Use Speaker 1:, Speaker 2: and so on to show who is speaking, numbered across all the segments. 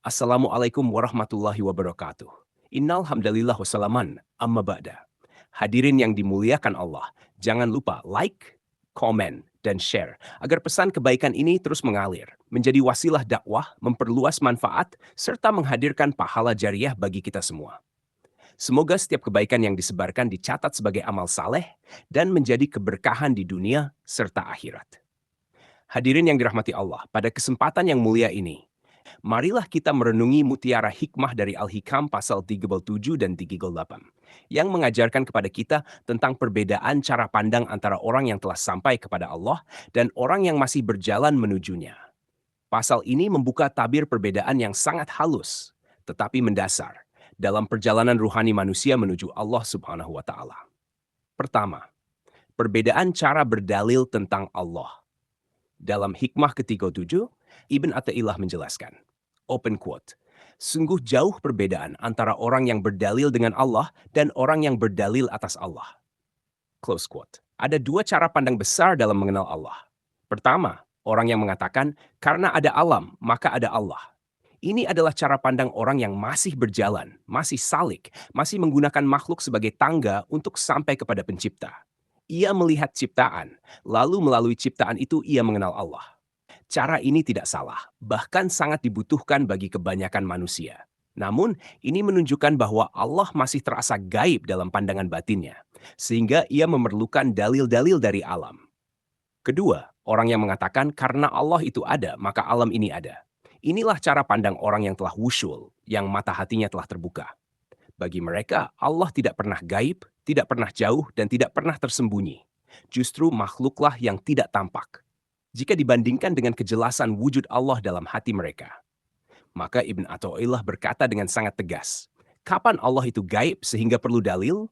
Speaker 1: Assalamualaikum warahmatullahi wabarakatuh. Innal hamdalillah wassalaman amma ba'da. Hadirin yang dimuliakan Allah, jangan lupa like, komen, dan share agar pesan kebaikan ini terus mengalir, menjadi wasilah dakwah, memperluas manfaat, serta menghadirkan pahala jariah bagi kita semua. Semoga setiap kebaikan yang disebarkan dicatat sebagai amal saleh dan menjadi keberkahan di dunia serta akhirat. Hadirin yang dirahmati Allah, pada kesempatan yang mulia ini, marilah kita merenungi mutiara hikmah dari Al-Hikam pasal 37 dan 38 yang mengajarkan kepada kita tentang perbedaan cara pandang antara orang yang telah sampai kepada Allah dan orang yang masih berjalan menujunya. Pasal ini membuka tabir perbedaan yang sangat halus tetapi mendasar dalam perjalanan ruhani manusia menuju Allah Subhanahu wa taala. Pertama, perbedaan cara berdalil tentang Allah. Dalam hikmah ke-37, Ibn Athaillah menjelaskan, open quote, sungguh jauh perbedaan antara orang yang berdalil dengan Allah dan orang yang berdalil atas Allah. Close quote. Ada dua cara pandang besar dalam mengenal Allah. Pertama, orang yang mengatakan, karena ada alam, maka ada Allah. Ini adalah cara pandang orang yang masih berjalan, masih salik, masih menggunakan makhluk sebagai tangga untuk sampai kepada pencipta. Ia melihat ciptaan, lalu melalui ciptaan itu ia mengenal Allah. Cara ini tidak salah, bahkan sangat dibutuhkan bagi kebanyakan manusia. Namun, ini menunjukkan bahwa Allah masih terasa gaib dalam pandangan batinnya, sehingga ia memerlukan dalil-dalil dari alam. Kedua, orang yang mengatakan karena Allah itu ada, maka alam ini ada. Inilah cara pandang orang yang telah wusyul, yang mata hatinya telah terbuka. Bagi mereka, Allah tidak pernah gaib, tidak pernah jauh, dan tidak pernah tersembunyi. Justru makhluklah yang tidak tampak. Jika dibandingkan dengan kejelasan wujud Allah dalam hati mereka. Maka Ibn Athaillah berkata dengan sangat tegas, kapan Allah itu gaib sehingga perlu dalil,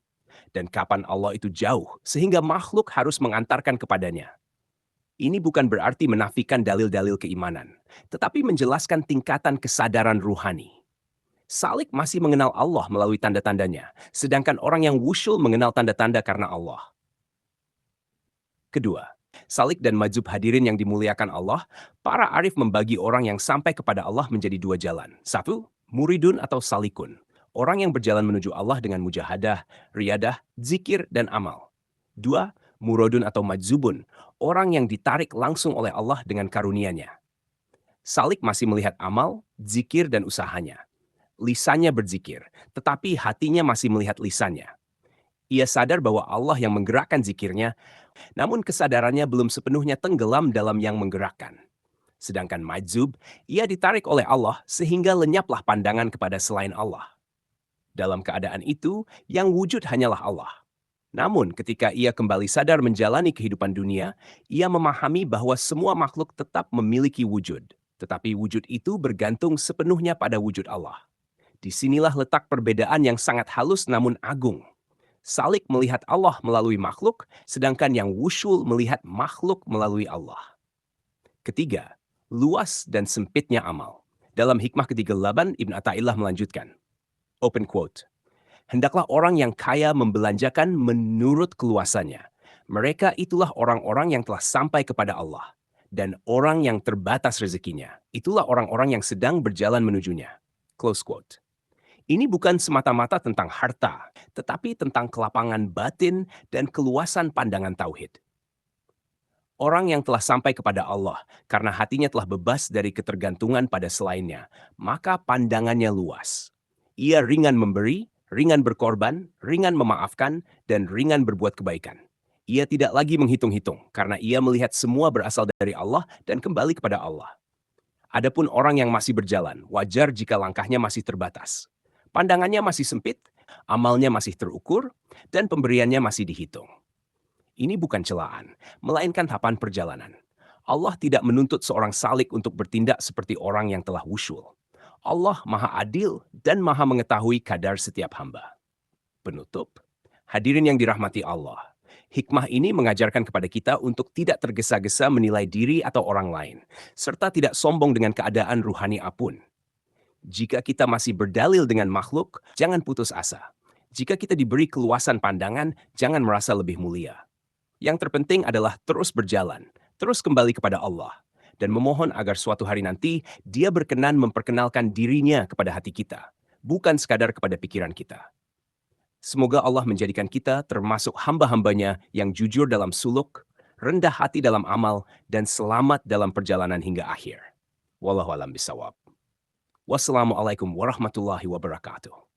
Speaker 1: dan kapan Allah itu jauh sehingga makhluk harus mengantarkan kepadanya. Ini bukan berarti menafikan dalil-dalil keimanan, tetapi menjelaskan tingkatan kesadaran ruhani. Salik masih mengenal Allah melalui tanda-tandanya, sedangkan orang yang wusyul mengenal tanda-tanda karena Allah. Kedua, Salik dan Majzub hadirin yang dimuliakan Allah, para arif membagi orang yang sampai kepada Allah menjadi dua jalan. Satu, muridun atau salikun, orang yang berjalan menuju Allah dengan mujahadah, riyadah, zikir, dan amal. Dua, murodun atau majzubun, orang yang ditarik langsung oleh Allah dengan karunia-Nya. Salik masih melihat amal, zikir, dan usahanya. Lisannya berzikir, tetapi hatinya masih melihat lisannya. Ia sadar bahwa Allah yang menggerakkan zikirnya, namun kesadarannya belum sepenuhnya tenggelam dalam yang menggerakkan. Sedangkan majzub, ia ditarik oleh Allah sehingga lenyaplah pandangan kepada selain Allah. Dalam keadaan itu, yang wujud hanyalah Allah. Namun ketika ia kembali sadar menjalani kehidupan dunia, ia memahami bahwa semua makhluk tetap memiliki wujud. Tetapi wujud itu bergantung sepenuhnya pada wujud Allah. Disinilah letak perbedaan yang sangat halus namun agung. Salik melihat Allah melalui makhluk, sedangkan yang wusyul melihat makhluk melalui Allah. Ketiga, luas dan sempitnya amal. Dalam hikmah ke-38, Ibn Athaillah melanjutkan, open quote, hendaklah orang yang kaya membelanjakan menurut keluasannya. Mereka itulah orang-orang yang telah sampai kepada Allah. Dan orang yang terbatas rezekinya, itulah orang-orang yang sedang berjalan menujunya. Close quote. Ini bukan semata-mata tentang harta, tetapi tentang kelapangan batin dan keluasan pandangan tauhid. Orang yang telah sampai kepada Allah karena hatinya telah bebas dari ketergantungan pada selainnya, maka pandangannya luas. Ia ringan memberi, ringan berkorban, ringan memaafkan, dan ringan berbuat kebaikan. Ia tidak lagi menghitung-hitung karena ia melihat semua berasal dari Allah dan kembali kepada Allah. Adapun orang yang masih berjalan, wajar jika langkahnya masih terbatas. Pandangannya masih sempit, amalnya masih terukur, dan pemberiannya masih dihitung. Ini bukan celaan, melainkan tahapan perjalanan. Allah tidak menuntut seorang salik untuk bertindak seperti orang yang telah wusyul. Allah maha adil dan maha mengetahui kadar setiap hamba. Penutup, hadirin yang dirahmati Allah. Hikmah ini mengajarkan kepada kita untuk tidak tergesa-gesa menilai diri atau orang lain, serta tidak sombong dengan keadaan ruhani apun. Jika kita masih berdalil dengan makhluk, jangan putus asa. Jika kita diberi keluasan pandangan, jangan merasa lebih mulia. Yang terpenting adalah terus berjalan, terus kembali kepada Allah. dan memohon agar suatu hari nanti Dia berkenan memperkenalkan dirinya kepada hati kita, bukan sekadar kepada pikiran kita. Semoga Allah menjadikan kita termasuk hamba-hambanya yang jujur dalam suluk, rendah hati dalam amal, dan selamat dalam perjalanan hingga akhir. Wallahu a'lam bishawab. Wassalamualaikum warahmatullahi wabarakatuh.